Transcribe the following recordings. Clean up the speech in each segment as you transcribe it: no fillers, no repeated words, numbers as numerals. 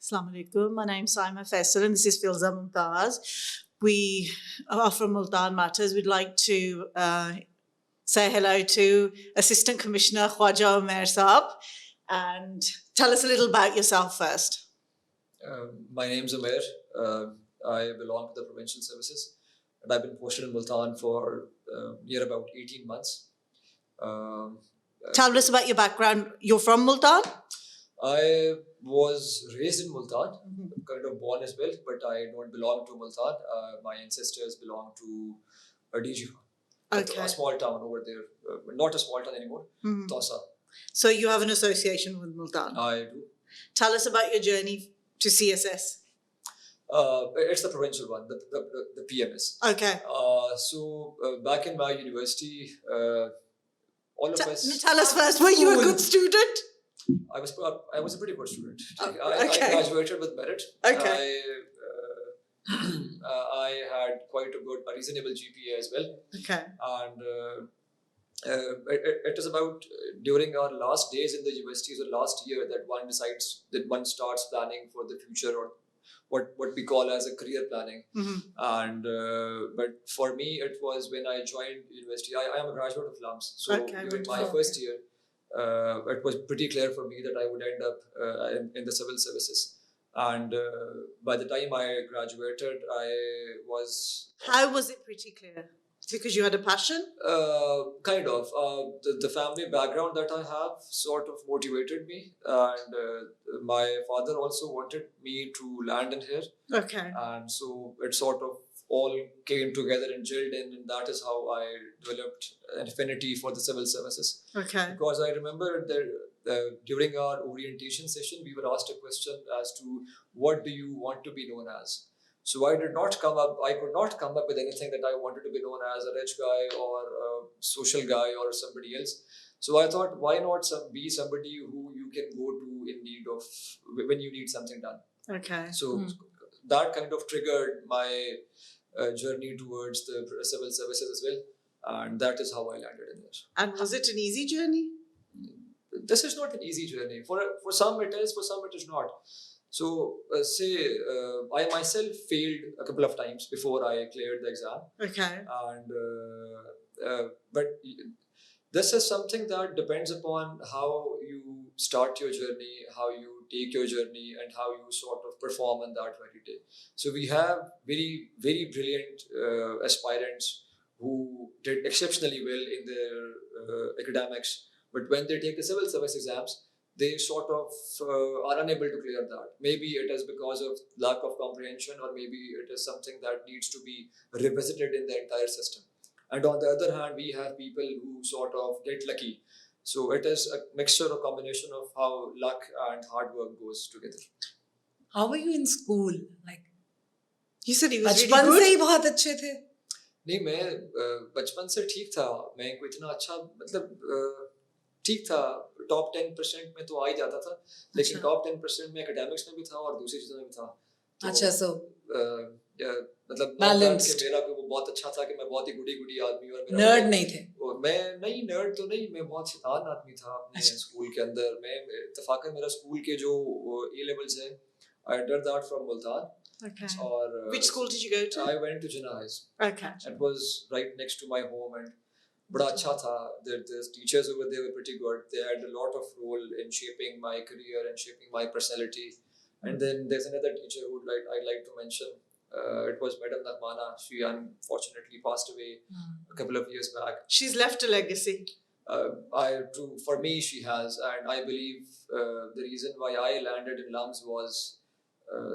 Assalamu alaikum. My name's Saima Faisal and this is Filza Mumtaz. We are from Multan Matters. We'd like to say hello to Assistant Commissioner Khawaja Umair Saab and tell us a little about yourself first. My name's Umair. I belong to the Provincial Services and I've been posted in Multan for near about 18 months. Tell us about your background. You're from Multan? I was raised in Multan, kind of born as well, but I don't belong to Multan. My ancestors belong to DG, a small town over there. Not a small town anymore, Tosa. So you have an association with Multan? I do. Tell us about your journey to CSS. It's the provincial one, the PMS. Okay. So back in my university, all of us... Tell us first, were you a good student? I was a pretty good student. Okay. I graduated with merit. Okay. I had quite a reasonable GPA as well. Okay. And it is about during our last days in the universities or last year that one starts planning for the future or what we call as a career planning. And but for me it was when I joined university. I am a graduate of LUMS, so during my first year it was pretty clear for me that I would end up in the civil services. And by the time I graduated, I was... How was it pretty clear? Because you had a passion? Kind of. The family background that I have sort of motivated me. And my father also wanted me to land in here. Okay. And so it sort of all came together and gelled in, and that is how I developed an affinity for the civil services. Okay. Because I remember that during our orientation session, we were asked a question as to what do you want to be known as. So I could not come up with anything that I wanted to be known as a rich guy or a social guy or somebody else. So I thought, why not be somebody who you can go to in need of when you need something done. Okay. So that kind of triggered my journey towards the civil services as well, and that is how I landed in there. And was it an easy journey? This is not an easy journey. For some it is, for some it is not. So I myself failed a couple of times before I cleared the exam. Okay. And but this is something that depends upon how you start your journey, how you take your journey, and how you sort of perform on that very day. So we have very, very brilliant aspirants who did exceptionally well in their academics, but when they take the civil service exams, they sort of are unable to clear that. Maybe it is because of lack of comprehension, or maybe it is something that needs to be revisited in the entire system. And on the other hand, we have people who sort of get lucky. So it is a mixture or combination of how luck and hard work goes together. How were you in school? Like, you said he was really बचपन good. से ही बहुत अच्छे थे. नहीं, मैं बचपन से ठीक था. मैं कोई इतना अच्छा मतलब ठीक था. टॉप 10% में तो आ ही जाता था, लेकिन टॉप 10% में एकेडमिक्स में भी था और दूसरी चीजों में भी था. अच्छा, so मतलब balanced. मेरा वो बहुत अच्छा था कि मैं बहुत ही गुडी आदमी और नर्ड नहीं थे. मैं नहीं नर्ड तो नहीं, मैं बहुत शैतान आदमी था अपने स्कूल के अंदर. मैं इत्तेफाकन मेरा स्कूल के जो A levels है, I did that from Multan. Okay. और Which school did you go to? I went to Jinnah High. Okay. It was right next to my home and बड़ा अच्छा था. The teachers over there were pretty good. They had a lot of role in shaping my career and shaping my personality. And then there's another teacher who I'd like to mention. It was Madam Nagmana. She unfortunately passed away a couple of years back. She's left a legacy. For me, she has. And I believe the reason why I landed in LUMS was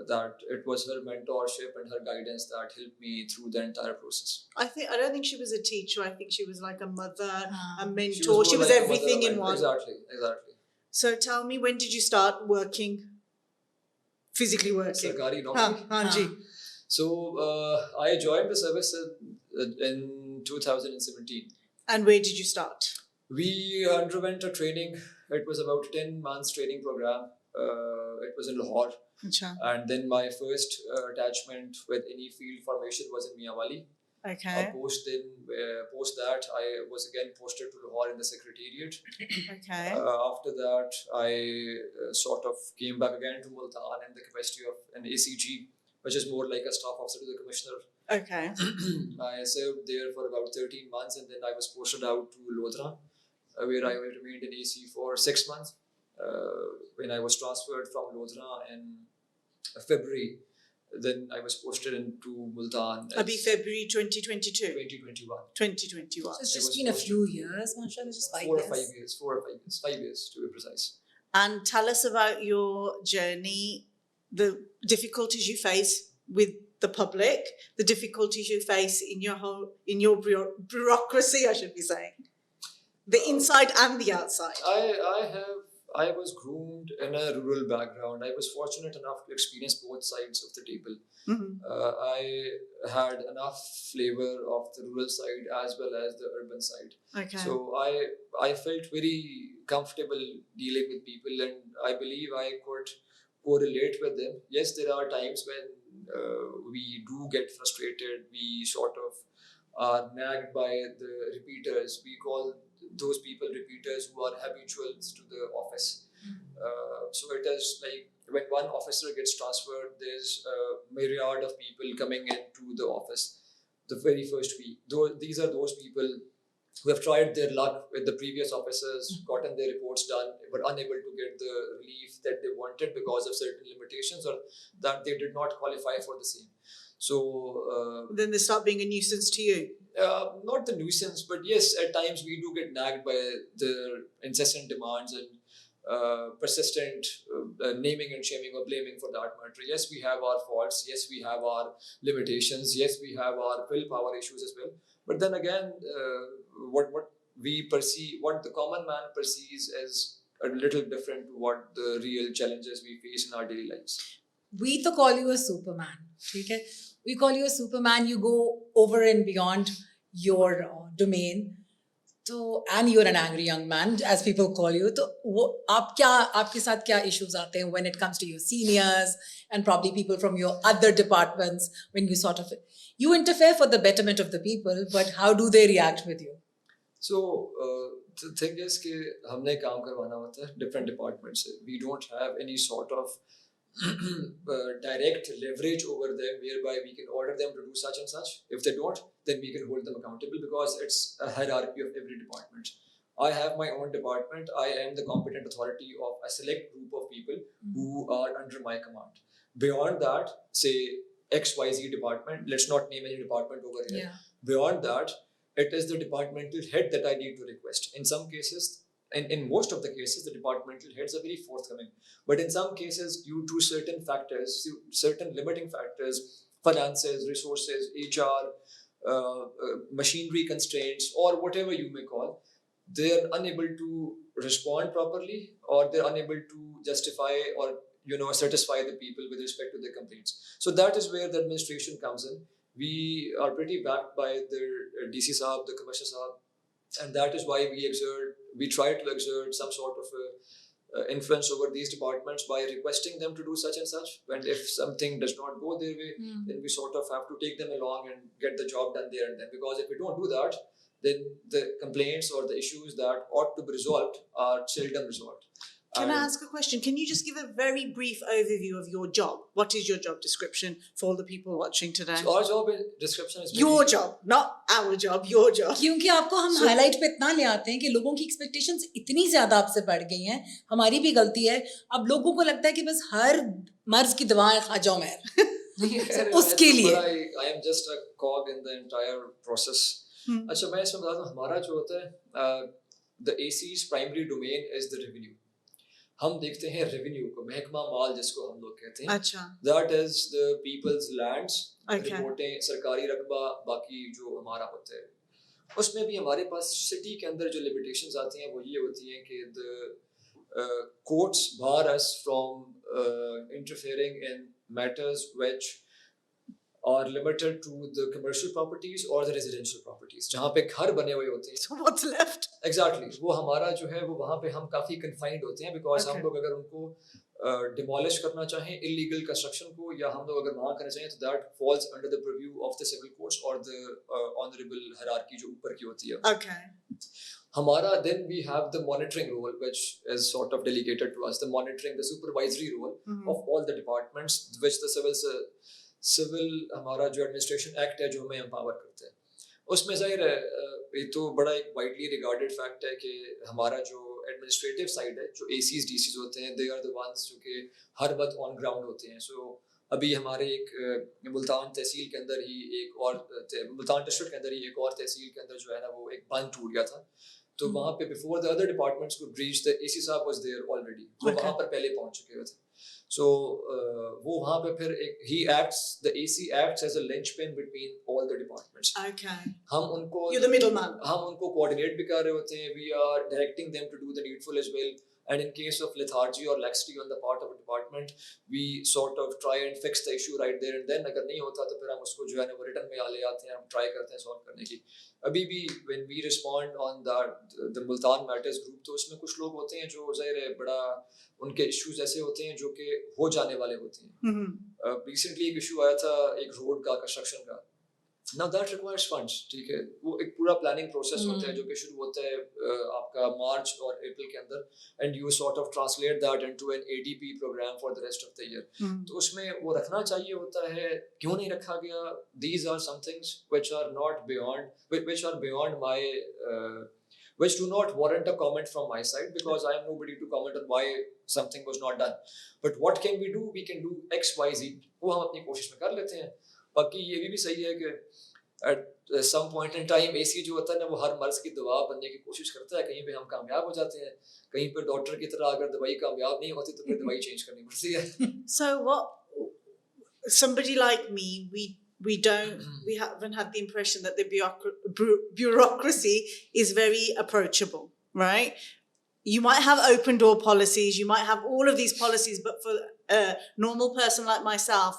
that it was her mentorship and her guidance that helped me through the entire process. I don't think she was a teacher. I think she was like a mother, a mentor. She was like everything in one. Exactly. So tell me, when did you start working? Physically working? Sarkari naukri. Hanji. So I joined the service in 2017. And where did you start? We underwent a training. It was about 10 months training program. It was in Lahore. Achha. And then my first attachment with any field formation was in Miawali. Okay. Post that, I was again posted to Lahore in the Secretariat. Okay. After that, I sort of came back again to Multan in the capacity of an ACG, which is more like a staff officer to the Commissioner. Okay. I served there for about 13 months, and then I was posted out to Lodhra, where I remained in AC for 6 months. When I was transferred from Lodhra in February, then I was posted into Multan. Abhi February 2022. 2021. 2021. So it's It just was been a posted. few years, mashallah, just 5 4 or years. 5 years. 4 or 5 years. 5 years to be precise. And tell us about your journey, the difficulties you face with the public, the difficulties you face in your bureaucracy, I should be saying, the inside and the outside. I was groomed in a rural background. I was fortunate enough to experience both sides of the table. Mhm. I had enough flavor of the rural side as well as the urban side. Okay. So I felt very comfortable dealing with people, and I believe I could correlate with them. Yes, there are times when we do get frustrated. We sort of are nagged by the repeaters. We call those people repeaters who are habituals to the office. So it is like when one officer gets transferred, there's a myriad of people coming into the office the very first week. These are those people who have tried their luck with the previous officers, gotten their reports done, were unable to get the relief that they wanted because of certain limitations, or that they did not qualify for the same. So Then they start being a nuisance to you. not the nuisance, but yes, at times we do get nagged by the incessant demands and persistent naming and shaming or blaming for that matter. Yes, we have our faults. Yes, we have our limitations. Yes, we have our willpower issues as well. But then again, what we perceive, what the common man perceives as a little different to what the real challenges we face in our daily lives. We to call you a superman, okay? We call you a superman. You go over and beyond your domain. So, and you're an angry young man, as people call you. So, आपके साथ क्या issues आते हैं when it comes to your seniors and probably people from your other departments, when you sort of, you interfere for the betterment of the people, but how do they react with you? So the thing is कि हमने काम करवाना होता है different departments से. We don't have any sort of direct leverage over them whereby we can order them to do such and such. If they don't, then we can hold them accountable because it's a hierarchy of every department. I have my own department. I am the competent authority of a select group of people who are under my command. Beyond that, say XYZ department, let's not name any department over here. Yeah. Beyond that, it is the departmental head that I need to request. In some cases, and in most of the cases, the departmental heads are very forthcoming. But in some cases, due to certain factors, certain limiting factors, finances, resources, HR, machinery constraints, or whatever you may call, they are unable to respond properly, or they're unable to justify or satisfy the people with respect to their complaints. So that is where the administration comes in. We are pretty backed by the DC Saab, the Commissioner Saab, and that is why we try to exert some sort of influence over these departments by requesting them to do such and such. And if something does not go their way, then we sort of have to take them along and get the job done there and then. Because if we don't do that, then the complaints or the issues that ought to be resolved are seldom resolved. Can I ask a question? Can you just give a very brief overview of your job? What is your job description for the people watching today? So our job description is Your job, not our job, your job. क्योंकि आपको हम highlight पे इतना ले आते हैं कि लोगों की एक्सपेक्टेशंस इतनी ज्यादा आपसे बढ़ गई हैं, हमारी भी गलती है. अब लोगों को लगता है कि बस हर मर्ज की दवा है ख्वाजा उमैर. उसके लिए I am just a cog in the entire process. अच्छा, मैं इसमें बता दूं, हमारा जो होता है, the AC's primary domain is the revenue. हम देखते हैं रेवेन्यू को, महकमा माल जिसको हम लोग कहते हैं. अच्छा. That is the people's lands. Okay. रिपोर्टें, सरकारी रकबा, बाकी जो हमारा होता है. उसमें भी हमारे पास सिटी के अंदर जो लिमिटेशंस आती हैं वो ये होती हैं कि the courts bar us from interfering in matters which are limited to the commercial properties or the residential properties. जहाँ पे घर बने हुए होते हैं. So what's left? Exactly. वो हमारा जो है वो वहाँ पे हम काफ़ी confined होते हैं because Okay. हम लोग अगर उनको डिमोलिश करना चाहें इलीगल कंस्ट्रक्शन को, या हम लोग अगर वहाँ करना चाहें तो that falls under the preview of the civil courts और द ऑनरेबल हायरार्की जो ऊपर की होती है. Okay. हमारा then we have the monitoring role which is sort of delegated to us, the monitoring, the supervisory role of all the departments which the civil हमारा जो administration act है जो हमें empower करते हैं. उसमें जाहिर है ये तो बड़ा एक वाइडली रिगार्डेड फैक्ट है कि हमारा जो एडमिनिस्ट्रेटिव साइड है, जो ACs DCs होते हैं, दे आर द वंस जो कि हर वक्त ऑन ग्राउंड होते हैं. सो अभी हमारे एक मुल्तान तहसील के अंदर ही एक और मुल्तान डिस्ट्रिक्ट के अंदर ही एक और तहसील के अंदर जो है ना वो एक बांध टूट गया था. तो वहाँ पे before the other departments could reach, the AC साहब वाज देयर ऑलरेडी, वो वहाँ पर पहले पहुँच चुके हुए थे. So वो वहाँ पे फिर एक the AC acts as a linchpin between all the departments. Okay. हम उनको You're the middleman. हम उनको coordinate भी कर रहे होते हैं. We are directing them to do the needful as well. And in case of lethargy or laxity on the part of a department, we sort of try and fix the issue right there and then. अगर नहीं होता तो फिर हम उसको जो है ना वो रिटर्न में ले आते हैं, हम try करते हैं solve करने की. अभी भी when we respond on the Multan Matters group, तो उसमें कुछ लोग होते हैं जो ज़ाहिर है बड़ा उनके issues ऐसे होते हैं जो कि हो जाने वाले होते हैं. Recently एक issue आया था एक road का construction का. Now that requires funds, ठीक है. वो एक पूरा planning process होता है जो कि शुरू होता है आपका मार्च और अप्रैल के अंदर, and you sort of translate that into an ADP program for the rest of the year. तो उसमें वो रखना चाहिए होता है, क्यों नहीं रखा गया? These are some things which are not beyond, which are beyond my which do not warrant a comment from my side, because I am nobody to comment on why something was not done. But what can we do? We can do X, Y, Z. वो हम अपनी कोशिश में कर लेते हैं. बाकी ये भी सही है कि at some point in time AC जो होता है ना वो हर मर्ज की दवा बनने की कोशिश करता है. कहीं पे हम कामयाब हो जाते हैं, कहीं पे डॉक्टर की तरह अगर दवाई कामयाब नहीं होती तो फिर दवाई चेंज करनी पड़ती है. So what somebody like me, we haven't had the impression that the bureaucracy is very approachable, right? You might have open door policies, you might have all of these policies, but for a normal person like myself,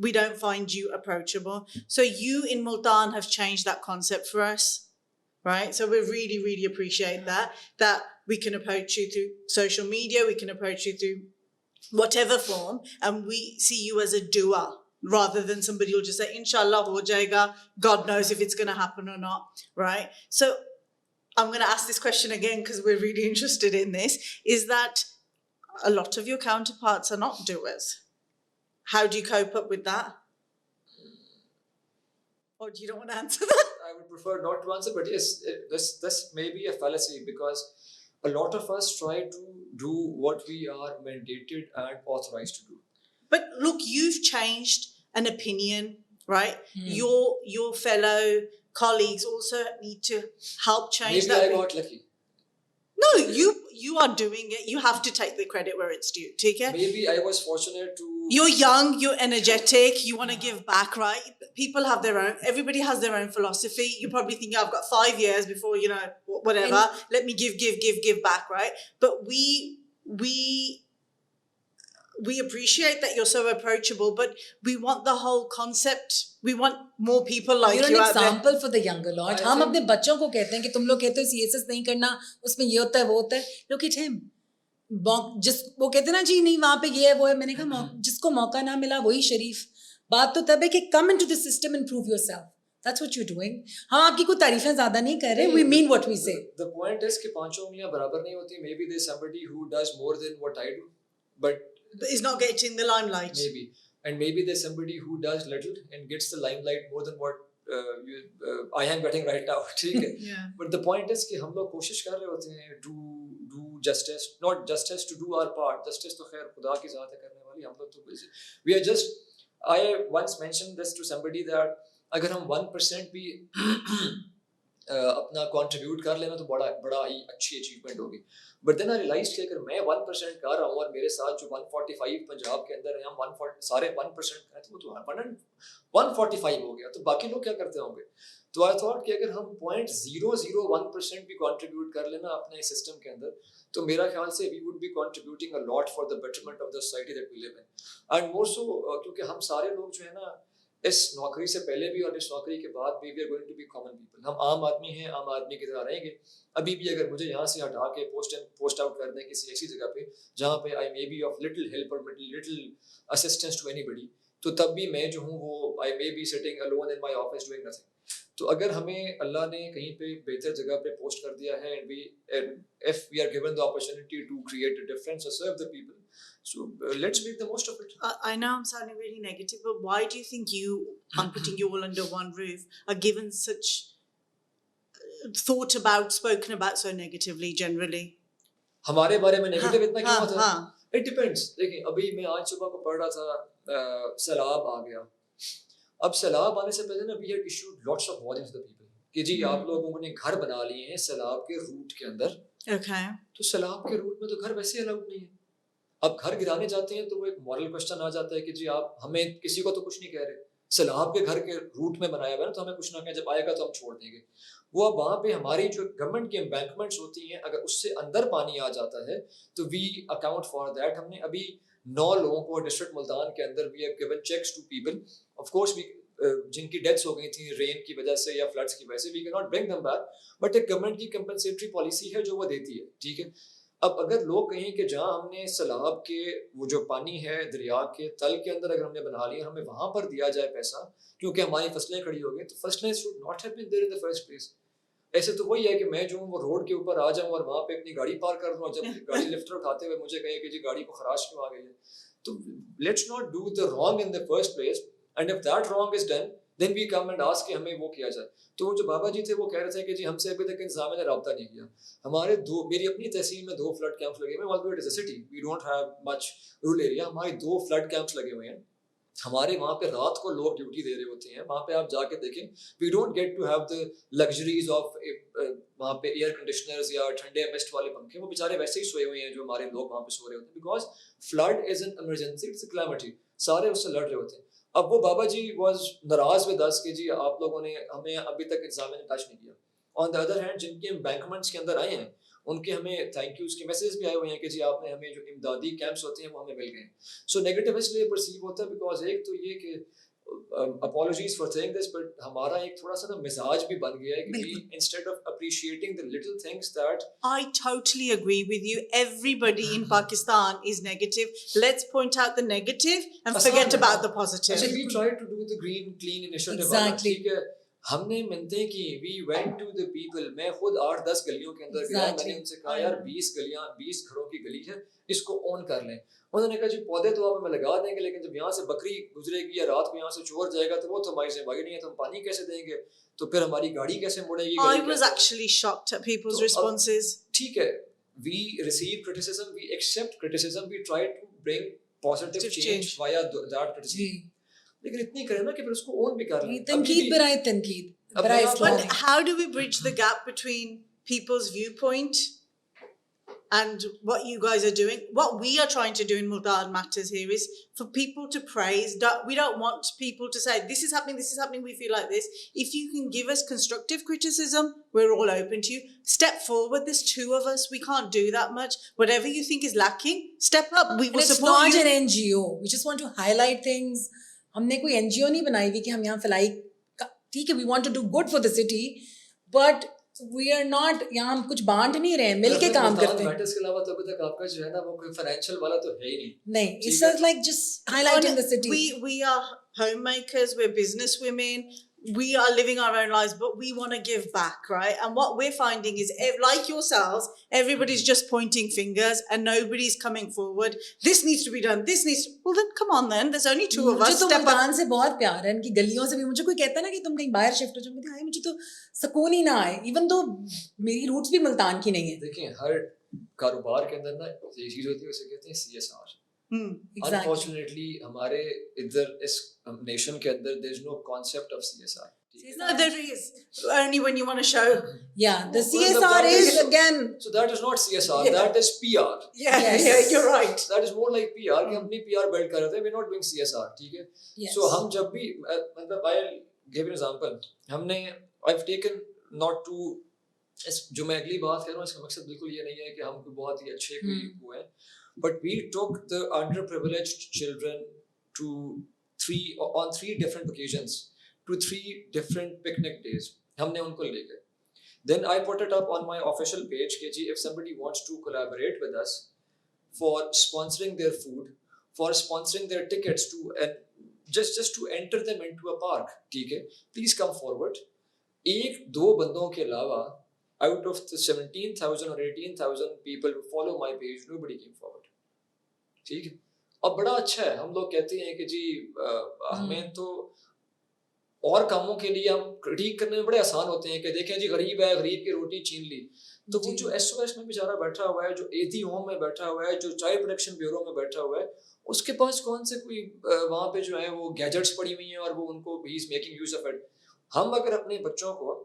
we don't find you approachable. So you in Multan have changed that concept for us, right? So we really, really appreciate that we can approach you through social media, we can approach you through whatever form, and we see you as a doer rather than somebody who'll just say, Inshallah, ho jayega, God knows if it's going to happen or not, right? So I'm going to ask this question again because we're really interested in this, is that a lot of your counterparts are not doers. How do you cope up with that? Or do you don't want to answer that? I would prefer not to answer, but yes, this may be a fallacy, because a lot of us try to do what we are mandated and authorized to do. But look, you've changed an opinion, right? Your fellow colleagues also need to help change Maybe that. I got lucky. No, you are doing it. You have to take the credit where it's due. Take it. Maybe I was fortunate to. You're young, you're energetic, you want to give back, right? People have their own, everybody has their own philosophy. You probably think, I've got 5 years before, whatever. Let me give back, right? But we appreciate that you're so approachable, but we want the whole concept. We want more people like You're you an out there. example for the younger lot. हम अपने बच्चों को कहते हैं कि तुम लोग कहते हो CSS नहीं करना, उसमें ये होता है वो होता है. Look at him. वो कहते ना जी नहीं वहाँ पे ये है वो है. मैंने कहा जिसको मौका ना मिला वही शरीफ. बात तो तब है कि come into the system and prove yourself. That's what you're doing. हम आपकी कोई तारीफें ज़्यादा नहीं कर रहे. We mean what we say. The point is कि पांचों उंगलियां बराबर नहीं होती. Maybe there's somebody who does more than what I do, but is not getting the limelight. Maybe. And maybe there's somebody who does little and gets the limelight more than what I am getting right now. Yeah. But the point is कि हम लोग कोशिश कर रहे होते हैं to do justice, not justice to do our part. Justice तो खैर खुदा की ज़ात है करने वाली. हम लोग तो we are just. I once mentioned this to somebody that अगर हम 1% भी अपना contribute कर लेना तो बड़ा ही अच्छी achievement होगी. But then I realized कि अगर मैं 1% कर रहा हूँ और मेरे साथ जो 145 पंजाब के अंदर हैं, हम सारे 1% हैं, तो वो तो 145 हो गया. तो बाकी लोग क्या करते होंगे? तो I thought कि अगर हम 0.001% भी contribute कर लेना अपने system के अंदर, तो मेरा ख्याल से we would be contributing a lot for the betterment of the society that we live in. And more so क्योंकि हम सारे लोग जो है ना इस नौकरी से पहले भी और इस नौकरी के बाद भी we are going to be common people. हम आम आदमी हैं, आम आदमी की तरह रहेंगे। अभी भी अगर मुझे यहाँ से हटा के पोस्ट आउट कर दें किसी ऐसी जगह पे जहाँ पे I may be of little help और लिटिल असिस्टेंस टू एनीबडी, तो तब भी मैं जो हूँ वो I may be sitting alone in my office doing nothing. तो अगर हमें अल्लाह ने कहीं पे बेहतर जगह पे पोस्ट कर दिया है and if we are given the opportunity to create a difference or serve the people, so let's make the most of it. I know I'm sounding really negative, but why do you think you, I'm putting you all under one roof, are given such thought about, spoken about so negatively generally? हमारे बारे में negative इतना क्यों होता है? हाँ, It depends. देखिए अभी मैं आज सुबह को पढ़ रहा था, सैलाब आ गया। अब सैलाब आने से पहले ना we had issued lots of warnings to the people कि जी आप लोगों ने घर बना लिए हैं सैलाब के रूट के अंदर। okay. तो सैलाब के रूट में तो घर वैसे अलाउड नहीं है। अब घर गिराने जाते हैं तो वो एक मॉरल क्वेश्चन आ जाता है कि जी आप हमें किसी को तो कुछ नहीं कह रहे, सैलाब के घर के रूट में बनाया हुआ है ना, तो हमें कुछ ना कहें, जब आएगा तो हम छोड़ देंगे। वो अब वहाँ पे हमारी जो गवर्नमेंट की एम्बैंकमेंट्स होती हैं, अगर उससे अंदर पानी आ जाता है तो वी अकाउंट फॉर दैट। हमने अभी 9 लोगों को डिस्ट्रिक्ट मुल्तान के अंदर we have given cheques to people, of course we जिनकी डेथ्स हो गई थी रेन की वजह से या फ्लड्स की वजह से, we can not bring them back, but एक गवर्नमेंट की कंपनसेटरी पॉलिसी है जो वो देती है, ठीक है। अब अगर लोग कहें कि जहाँ हमने सैलाब के वो जो पानी है दरिया के तल के अंदर अगर हमने बना लिया, हमें वहां पर दिया जाए पैसा क्योंकि हमारी फसलें खड़ी हो गई, तो फसलें should not have been there in the first place. ऐसे तो वही है कि मैं जो हूँ वो रोड के ऊपर आ जाऊँ और वहां पे अपनी गाड़ी पार्क कर दूँ और जब गाड़ी लिफ्टर उठाते हुए मुझे कहे कि जी गाड़ी को खराश क्यों आ गई है, तो let's not do the wrong in the first place, and if that wrong is done then we come and ask कि हमें वो किया जाए। तो वो जो बाबा जी थे वो कह रहे थे कि जी हमसे अभी तक इंतजामिया ने रब्ता नहीं किया। हमारे मेरी अपनी तहसील में 2 फ्लड कैंप्स लगे हुए हैं, although it is a city, we don't have much rural area, हमारे 2 फ्लड कैंप्स लगे हुए हैं। हमारे वहाँ पे रात को लोग ड्यूटी दे रहे होते हैं, वहाँ पे आप जाके देखें, we don't get to have the luxuries of वहाँ पे एयर कंडीशनर्स या ठंडे मिस्ट वाले पंखे, वो बेचारे वैसे ही सोए हुए हैं जो हमारे लोग वहाँ पे सो रहे होते हैं, because flood is an emergency, it's a calamity, सारे उससे लड़ रहे होते हैं। अब वो बाबा जी वाज नाराज विद अस कि जी आप लोगों ने हमें अभी तक इंतजामिया ने टच नहीं किया। ऑन द अदर हैंड जिनके एम्बैंकमेंट्स के अंदर आए हैं उनके हमें थैंक यूज के मैसेज भी आए हुए हैं कि जी आपने हमें जो इमदादी कैंप्स होते हैं वो हमें मिल गए। सो नेगेटिव इसलिए परसीव होता है बिकॉज एक तो ये कि apologies for saying this, but हमारा एक थोड़ा सा ना मिजाज भी बन गया है कि instead of appreciating the little things that I totally agree with you. Everybody in Pakistan is negative. Let's point out the negative and forget about the positive. we tried to do the green clean initiative Exactly. ठीक है, हमने मिलते की we went to the people, मैं खुद 8-10 गलियों के अंदर गया, मैंने उनसे कहा यार 20 गलियां 20 घरों की गली है, इसको ऑन कर लें। उन्होंने कहा जी पौधे तो आप हमें लगा देंगे लेकिन जब यहाँ से बकरी गुजरेगी या रात को यहाँ से चोर जाएगा तो वो तो हमारी जिम्मेदारी नहीं है, तो हम पानी कैसे देंगे, तो फिर हमारी गाड़ी कैसे मुड़ेगी। I was actually shocked at people's responses. ठीक है, we receive criticism, we accept criticism, we try to bring positive change via that criticism, लेकिन इतनी करें ना कि फिर उसको ओन भी कर लें। तनकीद बराए तनकीद, बराए But how do we bridge the gap between people's viewpoint and what you guys are doing? What we are trying to do in Multan Matters here is for people to praise. We don't want people to say, this is happening, we feel like this. If you can give us constructive criticism, we're all open to you. Step forward, there's 2 of us, we can't do that much. Whatever you think is lacking, step up, we will support you. It's not an NGO, we just want to highlight things. हमने कोई NGO नहीं बनाई हुई कि हम यहाँ फैलाई, ठीक है, we want to do good for the city, but we are not, यहाँ हम कुछ बांट नहीं रहे हैं, मिलके काम करते हैं। मैटर्स के अलावा तो अभी तक आपका जो है ना वो कोई फाइनेंशियल वाला तो है ही नहीं। नहीं, it's just like just highlighting the city. We are homemakers, we're business women, we are living our own lives, but we want to give back, right? And what we're finding is, like yourselves, everybody's just pointing fingers and nobody's coming forward. This needs to be done, this needs to... Well then, come on then, there's only 2 of us. मुझे तो मुल्तान से बहुत प्यार है, इनकी गलियों से भी। मुझे कोई कहता है ना कि तुम कहीं बाहर शिफ्ट हो जाओ, मुझे मुझे तो सुकून ही ना आए, इवन तो मेरी रूट्स भी मुल्तान की नहीं है। देखिए हर कारोबार के अंदर ना ये चीज होती है, उसे कहते हैं CSR। Unfortunately हमारे इधर इस नेशन के अंदर there is no concept of CSR. No, there is. Only when you want to show. Yeah, the CSR is again. So that is not CSR, that is PR. Yeah, you're right. That is more like PR कि अपनी PR build कर रहे थे, we're not doing CSR, ठीक है? So हम जब भी मतलब I'll give you an example. हमने I've taken not to जो मैं अगली बात कर रहा हूँ इसका मकसद बिल्कुल ये नहीं है कि हम कोई बहुत ही अच्छे कोई वो हैं, but we took the underprivileged children to on 3 different occasions to 3 different picnic days. हमने उनको ले गए. Then I put it up on my official page कि जी if somebody wants to collaborate with us for sponsoring their food, for sponsoring their tickets to and just to enter them into a park, ठीक है, please come forward. 1-2 बंदों के अलावा out of the 17,000 or 18,000 people who follow my page, nobody came forward. ठीक है. अब बड़ा अच्छा है, हम लोग कहते हैं कि जी हमें तो और कामों के लिए हम क्रिटिक करने में बड़े आसान होते हैं कि देखें जी गरीब है, गरीब की रोटी छीन ली. तो वो जो एसओएस में बेचारा बैठा हुआ है, जो एथी होम में बैठा हुआ है, जो चाइल्ड प्रोटेक्शन ब्यूरो में बैठा हुआ है, उसके पास कौन से कोई वहाँ पे जो है वो गैजेट्स पड़ी हुई हैं और वो उनको he is making use of it. हम अगर अपने बच्चों को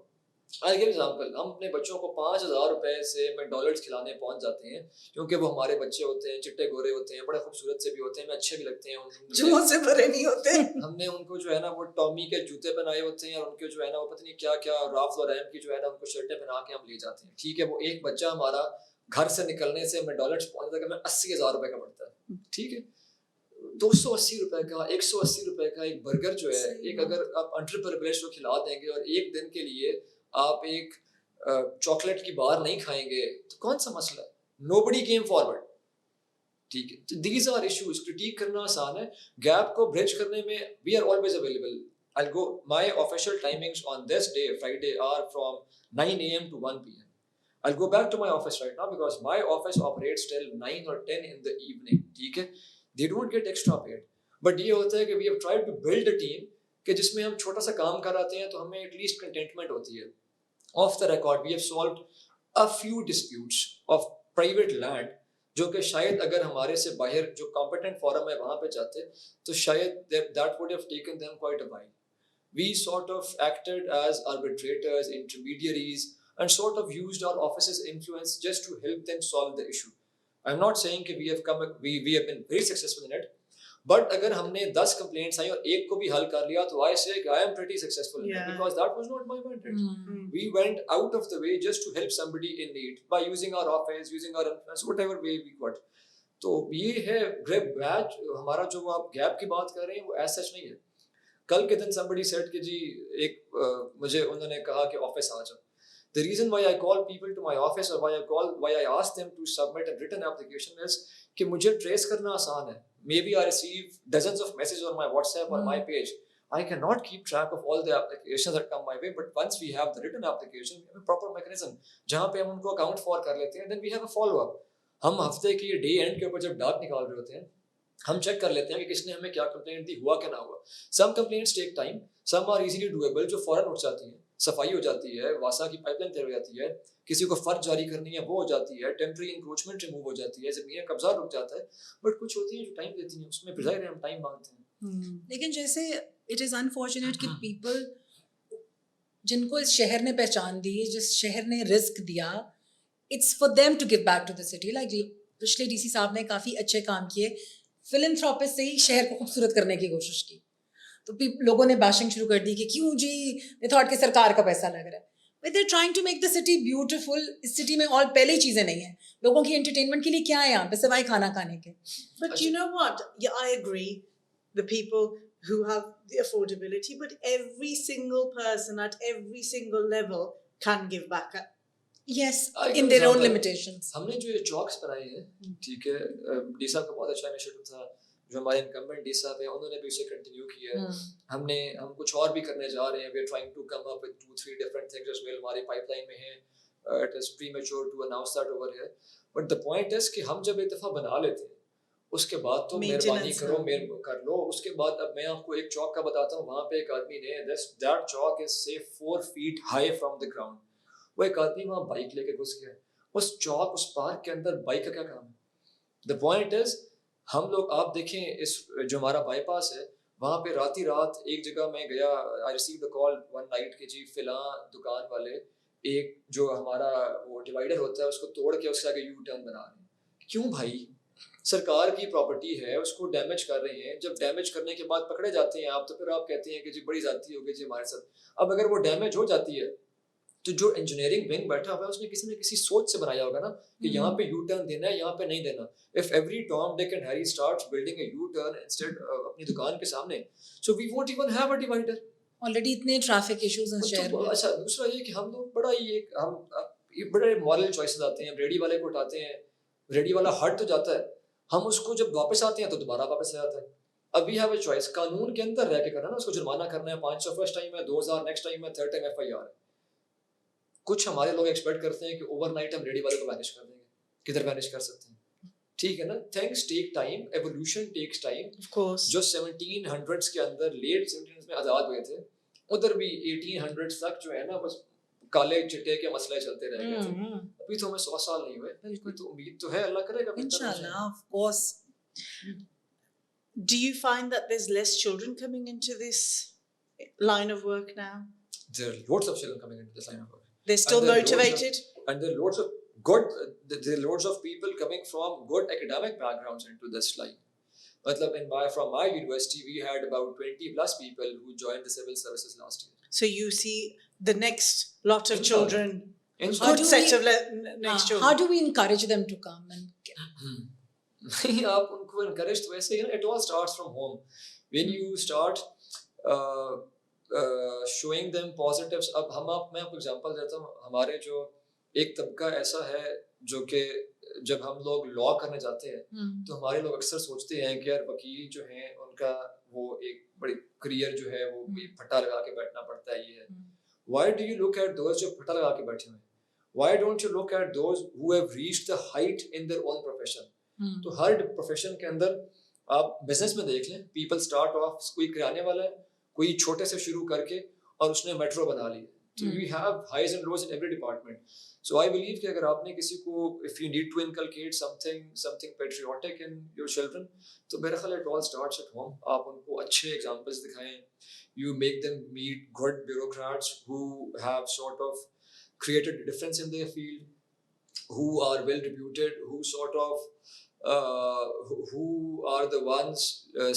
आई गिव एग्जांपल, हम अपने बच्चों को 5,000 रुपए से मैकडॉनल्ड्स खिलाने पहुंच जाते हैं क्योंकि वो हमारे बच्चे होते हैं, चिट्टे गोरे होते हैं, बड़े खूबसूरत से भी होते हैं, हमें अच्छे भी लगते हैं, जुओं से भरे नहीं होते. हमने उनको जो है ना वो टॉमी के जूते पहनाए होते हैं और उनके जो है ना वो पता नहीं क्या क्या राल्फ लॉरेन की जो है ना उनको शर्टें पहना के हम ले जाते हैं. ठीक है, वो एक बच्चा हमारा घर से निकलने से मैकडॉनल्ड्स पहुंचने तक हमें 80,000 रुपए का पड़ता है. ठीक है, 280 रुपए का, 180 रुपए का एक बर्गर जो है, एक अगर आप अंडरप्रिविलेज्ड को खिला देंगे और एक दिन के लिए आप एक चॉकलेट की बार नहीं खाएंगे तो कौन सा मसला है. Nobody came forward. ठीक है, तो दीज आर इश्यूज. क्रिटिक करना आसान है, गैप को ब्रिज करने में we are always available. I'll go, my official timings on this day, Friday, are from 9 a.m. to 1 p.m. I'll go back to my office right now because my office operates till 9 or 10 in the evening. ठीक है, they don't get extra paid. But ये होता है कि we have tried to build a team कि जिसमें हम छोटा सा काम कर आते हैं तो हमें at least contentment होती है. Off the record, we have solved a few disputes of private land जो कि शायद अगर हमारे से बाहर जो competent forum है वहाँ पे जाते तो शायद that would have taken them quite a while. We sort of acted as arbitrators, intermediaries, and sort of used our office's influence just to help them solve the issue. I'm not saying that we have been very successful in it, but अगर हमने 10 complaints आई और एक को भी हल कर लिया तो I say I am pretty successful in it because that was not my mandate. We went out of the way just to help somebody in need by using our office, using our influence, whatever way we got. तो ये है grep batch. हमारा जो आप gap की बात कर रहे हैं वो ऐसा सच नहीं है. कल के दिन somebody said कि जी एक मुझे उन्होंने कहा कि ऑफिस आ जाओ. The reason why I call people to my office or why I ask them to submit a written application is कि मुझे trace करना आसान है. Maybe I receive dozens of messages on my WhatsApp or my page. I cannot keep track of all the applications that come my way, but once we have the written application, we have a proper mechanism जहाँ पे हम उनको account for कर लेते हैं, then we have a follow up. हम हफ्ते की डे एंड के ऊपर जब डाक निकाल रहे होते हैं हम चेक कर लेते हैं कि किसने हमें क्या कंप्लेंट दी, हुआ क्या ना हुआ. Some complaints take time, some are easily doable, जो फौरन उठ जाती हैं. सफाई हो जाती है, वासा की पाइपलाइन तैयार हो जाती है, किसी को फर्ज जारी करनी है वो हो जाती है, टेम्पररी इंक्रोचमेंट रिमूव हो जाती है, जमीन कब्जा रुक जाता है. बट कुछ होती है जो टाइम देती हैं, उसमें जाहिर है हम टाइम मांगते हैं. लेकिन जैसे इट इज़ अनफॉर्चुनेट कि पीपल जिनको इस शहर ने पहचान दी, जिस शहर ने रिस्क दिया, it's for them to give back to the city. Like पिछले डीसी साहब ने काफ़ी अच्छे काम किए, फिलैंथ्रोपिस्ट से ही शहर को खूबसूरत करने की कोशिश की. तो लोगों ने बैशिंग शुरू कर दी कि क्यों जी, दे थॉट कि सरकार का पैसा लग रहा है. But they are trying to make the city beautiful. इस सिटी में और पहले चीज़ें नहीं हैं. लोगों की एंटरटेनमेंट के लिए क्या है यहाँ पे सिवाय खाना खाने के. But you know what? Yeah, I agree. The people who have the affordability, but every single person at every single level can give back. Yes, in their own limitations. हमने जो ये चौक्स बनाए हैं, ठीक है, डी साहब का बहुत अच्छा इनिशिएटिव था. जो हमारे इनकम्बेंट डी साहब हैं उन्होंने भी उसे कंटिन्यू किया है. हम कुछ और भी करने जा रहे हैं. We are trying to come up with 2-3 different things as well. हमारी पाइपलाइन में है. It is premature to announce that over here, but the point is कि हम जब एक दफा बना लेते हैं उसके बाद तो मेहरबानी करो कर लो. उसके बाद अब मैं आपको एक चौक का बताता हूँ. वहाँ पे एक आदमी ने दैट चौक इज से 4 feet high from the ground. वो एक आदमी वहाँ बाइक लेके घुस गया. उस चौक, उस पार्क के अंदर बाइक का क्या काम है? द पॉइंट इज हम लोग, आप देखें इस जो हमारा बाईपास है वहाँ पे रात एक जगह मैं गया. I received a call one night कि जी फिला दुकान वाले एक जो हमारा वो डिवाइडर होता है उसको तोड़ के उसके आगे यू टर्न बना रहे हैं. क्यों भाई? सरकार की प्रॉपर्टी है, उसको डैमेज कर रहे हैं. जब डैमेज करने के बाद पकड़े जाते हैं आप तो फिर आप कहते हैं कि जी बड़ी ज्यादती हो गई जी हमारे साथ. अब अगर वो डैमेज हो जाती है तो जो इंजीनियरिंग विंग बैठा हुआ है उसने किसी न किसी सोच से बनाया होगा ना कि यहाँ पे यू टर्न देना है, यहाँ पे नहीं देना. If every Tom Dick and Harry starts building a U turn instead अपनी दुकान के सामने, so we won't even have a divider. Already इतने ट्रैफिक इश्यूज हैं शहर में. अच्छा, दूसरा ये कि हम लोग बड़ा ही एक हम ये बड़े मॉरल चॉइसेस आते हैं. रेडी वाले को उठाते हैं, रेडी वाला हट तो जाता है, हम उसको जब वापस आते हैं तो दोबारा वापस आ जाता है. अब वी हैव अ चॉइस, कानून के अंदर रह के करना ना, उसको जुर्माना करना है 500 फर्स्ट टाइम है, 2000 नेक्स्ट टाइम है, थर्ड टाइम एफआईआर है. कुछ हमारे लोग एक्सपेक्ट करते हैं कि ओवरनाइट हम रेडी वाले को मैनेज कर देंगे. किधर मैनेज कर सकते हैं? ठीक है ना, things take time, evolution takes time. Of course. जो 1700s के अंदर लेट 1700s में आज़ाद हुए थे, उधर भी 1800s तक जो है ना बस काले चिट्टे के मसले चलते रह गए थे. अभी तो हमें 100 साल नहीं हुए, बिल्कुल. तो उम्मीद तो है अल्लाह करेगा इंशाल्लाह, of course. Do you find that there's less children coming into this line of work now? There are lots of children coming into this line of work. They're still And there are loads of- motivated? And there are loads of good, there are loads of people coming from good academic backgrounds into this line. Matlab from my university, we had about 20 plus people who joined the civil services last year. So you see the next lot of Inshallah. children, Inshallah. good do set we- of next children. How do we encourage them to come and नहीं, आप उनको encourage तो वैसे ही ना, it all starts from home. When you start showing them positives. अब मैं आपको example देता हूँ. हमारे जो एक तबका ऐसा है जो कि जब हम लोग लॉ करने जाते हैं तो हमारे लोग अक्सर सोचते हैं कि यार वकील जो हैं उनका वो एक बड़ी करियर जो है वो फटा लगा के बैठना पड़ता है. ये है. Why do you look at those जो फटा लगा के बैठे हुए हैं? Why don't you look at those who have reached the height in their own profession? तो हर प्रोफेशन के अंदर आप बिजनेस में देख लें, पीपल स्टार्ट ऑफ, कोई किराने वाला है, कोई छोटे से शुरू करके और उसने मेट्रो बना ली. तो we have highs and lows in every department. So I believe कि अगर आपने किसी को, if you need to inculcate something patriotic in your children, तो मेरा ख्याल it all starts at home. आप उनको अच्छे एग्जांपल्स दिखाएं. You make them meet good bureaucrats who have sort of created a difference in their field, who are well reputed, who sort of who are the ones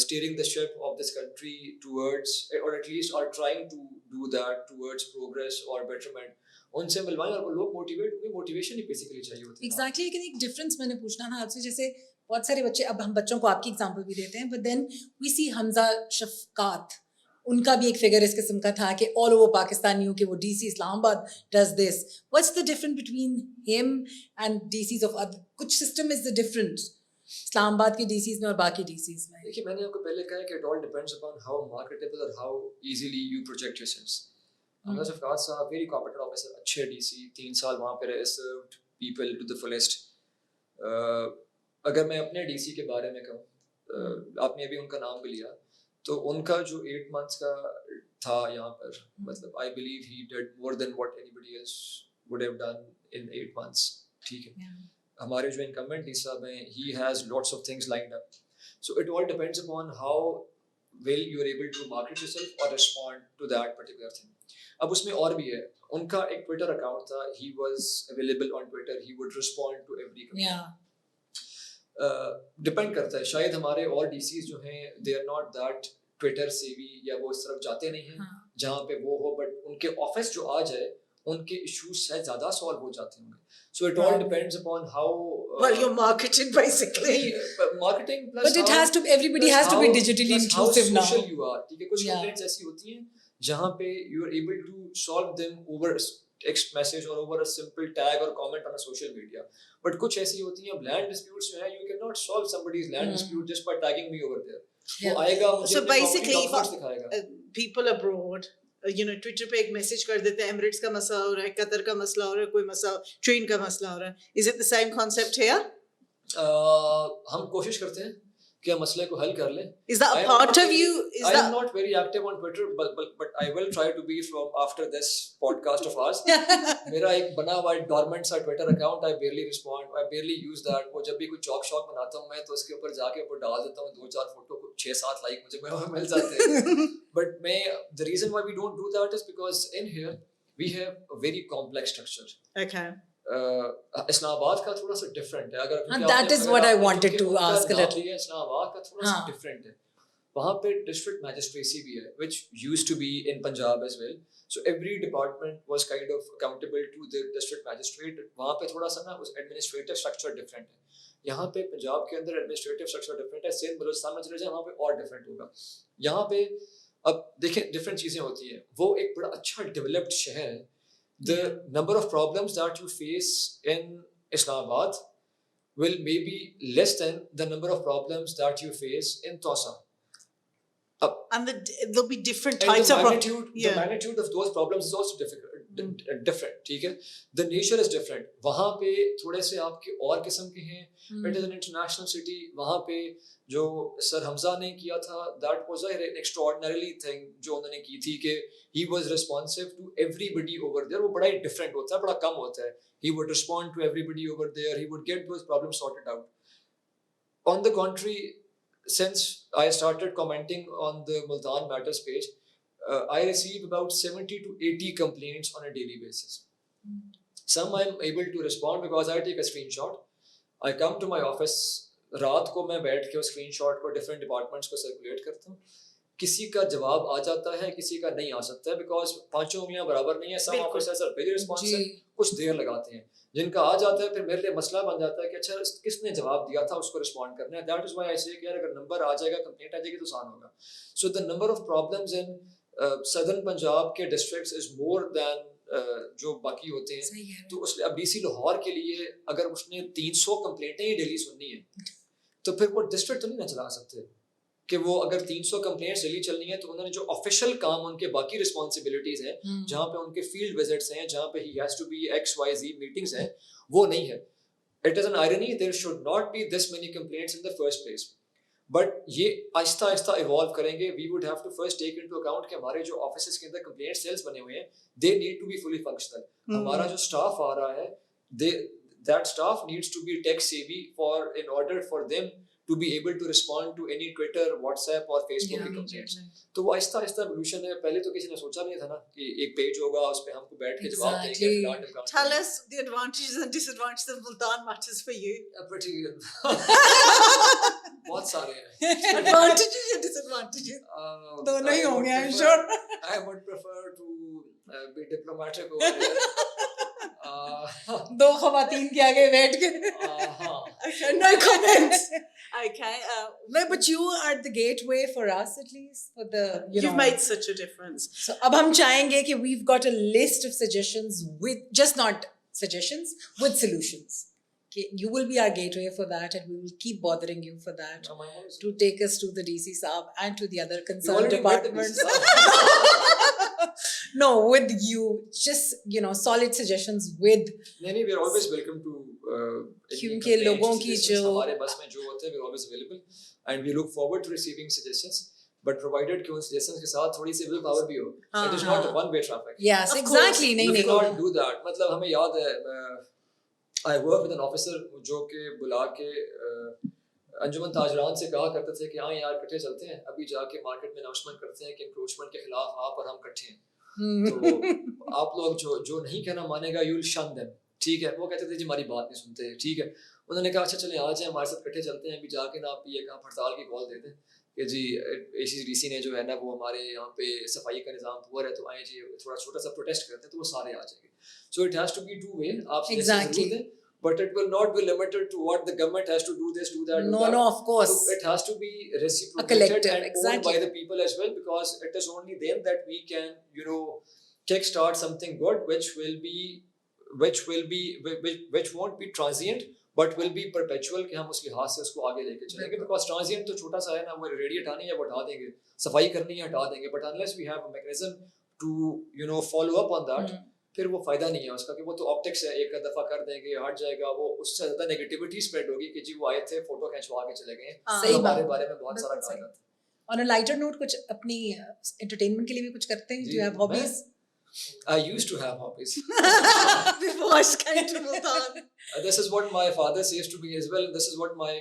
steering the ship of this country towards, or at least are trying to do that towards progress or betterment. उनसे मिलवाएं और वो लोग motivate हुए. Motivation ही basically चाहिए होती है. Exactly. लेकिन एक डिफरेंस मैंने पूछना था आपसे, जैसे बहुत सारे बच्चे, अब हम बच्चों को आपकी एग्जांपल भी देते हैं, बट देन वी सी हमजा शफकात, उनका भी एक फिगर इस किस्म का था कि ऑल ओवर पाकिस्तान न्यू कि वो DC Islamabad does this. What's the difference between him and DCs of other? कुछ system is the difference Islamabad के डीसीज में और बाकी डीसीज में. देखिए, मैंने आपको पहले कहा कि it all depends upon how marketable और how easily you project yourselves. Hamza Shafqat sahab very competent officer, अच्छे डीसी, 3 साल वहाँ पे रहे, served people to the fullest. अगर मैं अपने डीसी के बारे में कहूँ, आपने अभी उनका नाम भी लिया, तो उनका जो 8 months का था यहाँ पर, मतलब I believe he did more than what anybody else would have done in 8 months. ठीक है. हमारे जो इनकम्बेंट डीसी साहब हैं, he has lots of things lined up. So it all depends upon how well you are able to market yourself और respond to that particular thing. अब उसमें और भी है. उनका एक ट्विटर अकाउंट था, he was available on Twitter, he would respond to every comment. Depend करता है. शायद हमारे और डीसीज जो हैं, they are not that Twitter savvy, या वो इस तरफ जाते नहीं हैं जहाँ पे वो हो, बट उनके ऑफिस जो आ जाए उनके इश्यूज शायद ज़्यादा सॉल्व हो जाते होंगे. So it all depends upon how well, you're marketing basically. Marketing plus, but it has to, everybody has to be digitally inclusive now. Social you are. ठीक है. कुछ कंप्लेंट्स ऐसी होती हैं जहाँ पे you are able to solve them over text message और over a simple tag और comment on social media. But कुछ ऐसी होती हैं, लैंड डिस्प्यूट्स जो है, you can not solve somebody's land dispute just by tagging me over there. वो आएगा, मुझे So basically, दिखाएगा. people abroad, ट्विटर पे एक मैसेज कर देते हैं, एमिरेट्स का मसला हो रहा है, कतर का मसला हो रहा है, कोई मसला, ट्रेन का मसला हो रहा है. Is it the same concept here? हम कोशिश करते हैं कि हम मसले को हल कर लें. Is that a part of you? Is I that am not very active on Twitter, but I will try to be from after this podcast of ours. मेरा एक बना हुआ dormant सा Twitter account, I barely respond, I barely use that. वो जब भी कोई चौक shock बनाता हूँ मैं, तो उसके ऊपर जाके ऊपर डाल देता हूँ 2-4 फोटो को, 6-7 लाइक मुझे मिल जाते हैं. But the reason why we don't do that is because in here we have a very complex structure. okay? Islamabad का थोड़ा सा डिफरेंट है. अगर And that is what I wanted to ask a little. Islamabad का थोड़ा सा डिफरेंट है. वहाँ पे डिस्ट्रिक्ट मैजिस्ट्रेसी भी है, which used to be in Punjab as well. So every department was kind of accountable to the district magistrate. वहाँ पे थोड़ा सा ना उस administrative structure different है. यहाँ पे पंजाब के अंदर administrative structure different है, सिंध बलूचिस्तान में चले जाए वहाँ पे और different होगा. यहाँ पे अब देखें different चीज़ें होती हैं. वो एक बड़ा अच्छा developed शहर है. The number of problems that you face in Islamabad will maybe less than the number of problems that you face in Tosa. And there'll be different And types the of magnitude, the magnitude of those problems is also different, ठीक है? The nature is different. वहाँ पे थोड़े से आपके और किस्म के हैं. It is an international city. वहाँ पे जो सर हमजा ने किया था, that was an extraordinarily thing जो उन्होंने की थी कि he was responsive to everybody over there. वो बड़ा ही different होता है, बड़ा कम होता है. He would respond to everybody over there. He would get those problems sorted out. On the contrary, since I started commenting on the Multan Matters page, I receive about 70 to 80 complaints on a daily basis. Some I'm able to respond because I take a screenshot. I come to my office, रात को मैं बैठ के उस screenshot को different departments को circulate करता हूँ. किसी का जवाब आ जाता है, किसी का नहीं आ सकता है because पांचों उंगलियां बराबर नहीं है. Some officers are very responsive, कुछ देर लगाते हैं. जिनका आ जाता है फिर मेरे लिए मसला बन जाता है कि अच्छा किसने जवाब दिया था उसको रिस्पॉन्ड करना है. दैट इज व्हाई आई से कि यार अगर नंबर आ जाएगा, कंप्लेंट आ जाएगी तो आसान होगा. So the number of problems in southern Punjab के डिस्ट्रिक्ट्स इज मोर दैन जो बाकी होते हैं. तो उसने अब डीसी लाहौर के लिए अगर उसने 300 कंप्लेंटें ही डेली सुननी है तो फिर वो डिस्ट्रिक्ट तो नहीं ना चला सकते कि वो अगर 300 कंप्लेंट्स डेली चलनी है तो उन्होंने जो ऑफिशियल काम उनके बाकी रिस्पॉन्सिबिलिटीज हैं जहाँ पे उनके फील्ड विजिट्स हैं, जहाँ पे he has to be XYZ meetings हैं, वो नहीं है. It is an irony, there should not be this many complaints in the first place. But ये आहिस्ता आहिस्ता इवॉल्व करेंगे. We would have to first take into account कि हमारे जो ऑफिसेज के अंदर कंप्लेंट सेल्स बने हुए हैं, they need to be fully functional. हमारा जो स्टाफ आ रहा है, that staff needs to be tech savvy in order for them to be able to respond to any Twitter, WhatsApp or Facebook complaints. तो वो Aahista Aahista evolution है. पहले तो किसी ने सोचा नहीं था ना कि एक पेज होगा उस पे हमको बैठ के जवाब देंगे. Tell us the advantages and disadvantages of Multan Matters for you. Pretty बहुत सारे हैं. Advantages and disadvantages. दोनों ही होंगे, I'm sure. I would prefer to be diplomatic over here. दो खवातीन के आगे बैठ के no comments. Okay. No, but you are the gateway for us, at least for the You've made such a difference. So अब हम चाहेंगे कि we've got a list of suggestions with just not suggestions with solutions. Okay, you will be our gateway for that, and we will keep bothering you for that to take us to the DC Saab and to the other concerned departments. No, with you, just solid suggestions with. नहीं, we are always welcome to. क्योंकि लोगों की जो हमारे बस में जो होते हैं, we are always available, and we look forward to receiving suggestions. But provided कि उन suggestions के साथ थोड़ी सी will power भी हो. It is not a one-way traffic. Yes, exactly. You cannot do that. मतलब हमें याद है, I work with an officer जो के बुला के अंजुमन ताजरान से कहा करते थे कि हाँ यार इकट्ठे चलते हैं, अभी जाके मार्केट में अनाउंसमेंट करते हैं कि इंक्रोचमेंट के खिलाफ आप और हम इकट्ठे हैं. तो आप लोग जो नहीं कहना मानेगा, यू विल शन देम. ठीक है, वो कहते थे जी हमारी बात नहीं सुनते. ठीक है, उन्होंने कहा अच्छा चलें आज हमारे साथ इकट्ठे चलते हैं, अभी जाके ना आप ये कहा हड़ताल की कॉल देते हैं कि जी ACDC ने जो है ना वो हमारे यहाँ पे सफाई का निज़ाम पुअर है, तो आए जी थोड़ा छोटा सा प्रोटेस्ट करते हैं, तो वो सारे आ जाएंगे. So it has to be two way. आप exactly. But it will not be limited to what the government has to do this, do that, do that. No, of course. So it has to be reciprocated collective, and owned by the people as well, because it is only then that we can, kickstart something good, which won't be transient, but will be perpetual. कि हम उस लिहाज से उसको आगे लेके चलेंगे. Because transient तो छोटा सा है ना, वो रेडी हटानी है वो हटा देंगे, सफाई करनी है हटा देंगे. But unless we have a mechanism to follow up on that. फिर वो फायदा नहीं है उसका, कि वो तो ऑप्टिक्स है, एक दफा कर देंगे हट जाएगा. वो उससे ज्यादा नेगेटिविटी स्प्रेड होगी कि जी वो आए थे फोटो खिंचवा के चले गए. हमारे बारे में बहुत सारा कहा जाता है. On a lighter note, कुछ अपनी entertainment के लिए भी कुछ करते हैं? Do you have hobbies? I used to have hobbies. Before I came to Multan. This is what my father says to me as well. This is what my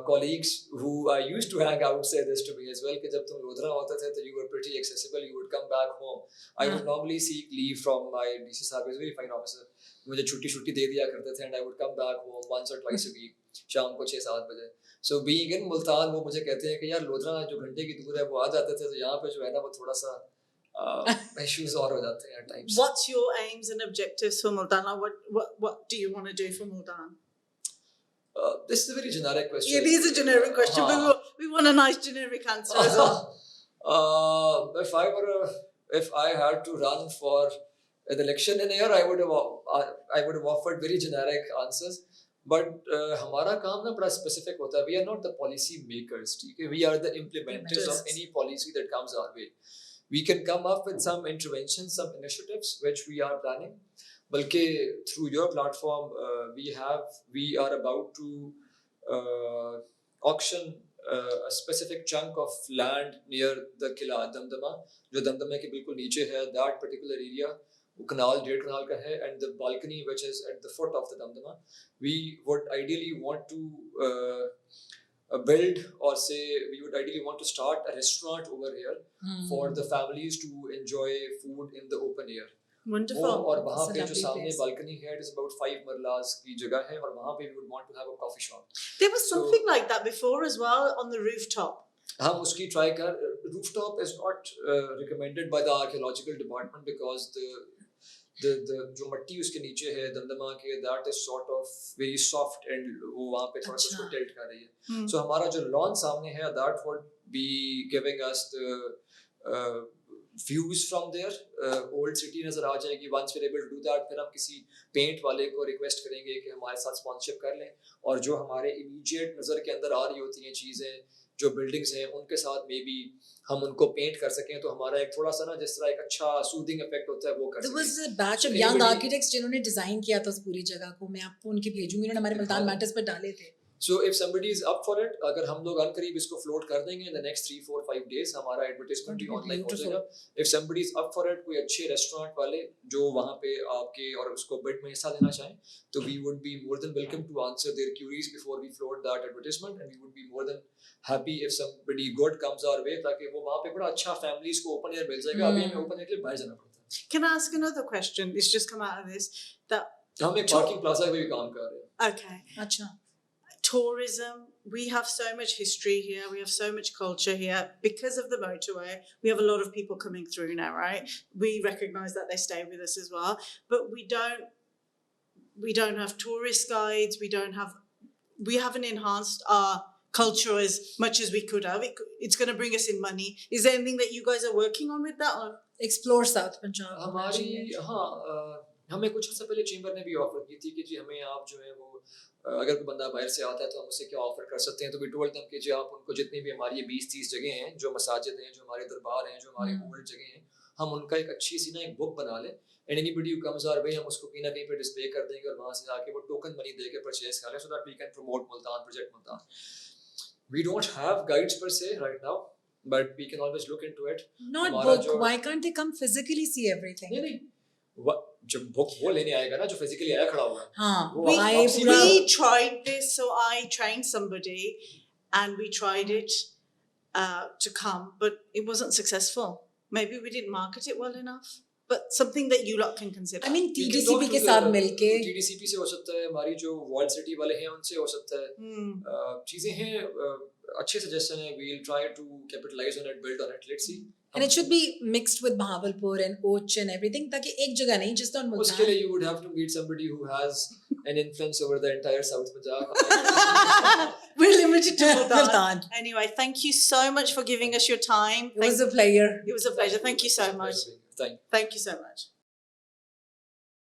colleagues who I used to hang out say this to me as well. कि जब तुम लोधरा होते थे तो you were pretty accessible. You would come back home. I would normally seek leave from my DC साहब. He was a very fine officer. मुझे छुट्टी दे दिया करते थे, and I would come back home once or twice a week. शाम को 6-7 बजे. So being in Multan, वो मुझे कहते हैं कि यार लोधरा जो घंटे की दूर है वो आ जाते थे, तो यहाँ पे जो है ना वो थोड़ा सा issues और हो जाते हैं at times. What's your aims and objectives for Multan? Like what do you want to do for Multan? This is a very generic question. It is a generic question, but we want a nice generic answer as well. If I had to run for an election in here, I would have offered very generic answers. But हमारा काम ना बड़ा specific होता है. We are not the policy makers, ठीक है? We are the implementers of any policy that comes our way. We can come up with some interventions, some initiatives which we are planning. बल्कि through your platform, we are about to auction a specific chunk of land near the Kila Damdama, जो दमदमा के बिल्कुल नीचे है. That particular area, वो canal 1.5 canal का है, and the balcony which is at the foot of the Damdama. We would ideally want to build, or say we would ideally want to start a restaurant over here for the families to enjoy food in the open air. Wonderful. और वहाँ पे जो सामने balcony है, it is about 5 marlas की जगह है, और वहाँ पे we would want to have a coffee shop. There was something like that before as well on the rooftop. हम उसकी try कर. Rooftop is not recommended by the archaeological department because the जो मट्टी उसके नीचे है दमदमा के, that is sort of very soft and वो वहाँ पे थोड़ा सा उसको tilt कर रही है. So हमारा जो lawn सामने है, that would be giving us the views from there. Old city नजर आ जाएगी. Once we're able to do that, फिर हम किसी पेंट वाले को रिक्वेस्ट करेंगे कि हमारे साथ स्पॉन्सरशिप कर लें, और जो हमारे इमीडिएट नज़र के अंदर आ रही होती हैं चीज़ें, जो बिल्डिंग्स हैं, उनके साथ मे बी हम उनको पेंट कर सकें, तो हमारा एक थोड़ा सा ना जिस तरह एक अच्छा सूदिंग इफेक्ट होता है वो कर सकें. There was a batch of young architects जिन्होंने डिजाइन किया था उस पूरी जगह को. मैं आपको उनके भेजूंगी, उन्होंने हमारे मुल्तान मैटर्स पर डाले थे. So if somebody is up for it, अगर हम लोग अनकरीब इसको float कर देंगे in the next 3, 4, 5 days, हमारा advertisement भी online हो जाएगा. If somebody is up for it, कोई अच्छे restaurant वाले जो वहाँ पे आपके और उसको bid में हिस्सा लेना चाहें, तो we would be more than welcome to answer their queries before we float that advertisement, and we would be more than happy if somebody good comes our way, ताकि वो वहाँ पे बड़ा अच्छा families को open air मिल जाएगा. अभी हमें open air के लिए बाहर जाना पड़ता है. Can I ask another question? It's just come out of this. That हम एक parking plaza पे भी काम कर रहे हैं. okay. अच्छा. Tourism, we have so much history here, we have so much culture here. Because of the motorway, we have a lot of people coming through now, right? We recognize that they stay with us as well, but we don't have tourist guides, we haven't enhanced our culture as much as we could have. It's going to bring us in money. Is there anything that you guys are working on with that, or Explore South Punjab. हमारी हमें कुछ अर्सा पहले chamber ने भी offer की थी कि जी हमें आप जो है वो अगर कोई बंदा बाहर से आता है तो हम उससे क्या ऑफर कर सकते हैं. तो वी टोल्ड देम कि जी आप उनको जितनी भी हमारी ये 20-30 जगह हैं, जो मसाजिद हैं, जो हमारे दरबार हैं, जो हमारे ओल्ड जगह हैं, हम उनका एक अच्छी सी ना एक बुक बना लें, and anybody who comes our way हम उसको कहीं ना कहीं पे डिस्प्ले कर देंगे, और वहाँ से आके वो टोकन मनी दे के परचेज कर लें, so that we can promote Multan, project Multan. We don't have guides per se right now, but we can always look into it. Not book. Why can't they come physically see everything? नहीं जब book वो लेने आएगा ना जो physically आया खड़ा हुआ है. हाँ. we tried this, so I trained somebody and we tried it to come, but it wasn't successful. Maybe we didn't market it well enough, but something that you lot can consider. I mean TDCP के साथ मिलके TDCP से हो सकता है, हमारी जो wall city वाले हैं उनसे हो सकता है. चीजें हैं, अच्छे सजेशन है. we'll try to capitalize on it, build on it, let's see. And it should be mixed with Bahawalpur and Och and everything, ताकि एक जगह नहीं, just on Multan. उसके लिए you would have to meet somebody who has an influence over the entire South Punjab. We're limited to Multan. Multan. Anyway, thank you so much for giving us your time. It was a pleasure. It was a pleasure. Thank you so much. Thank you. Thank you so much.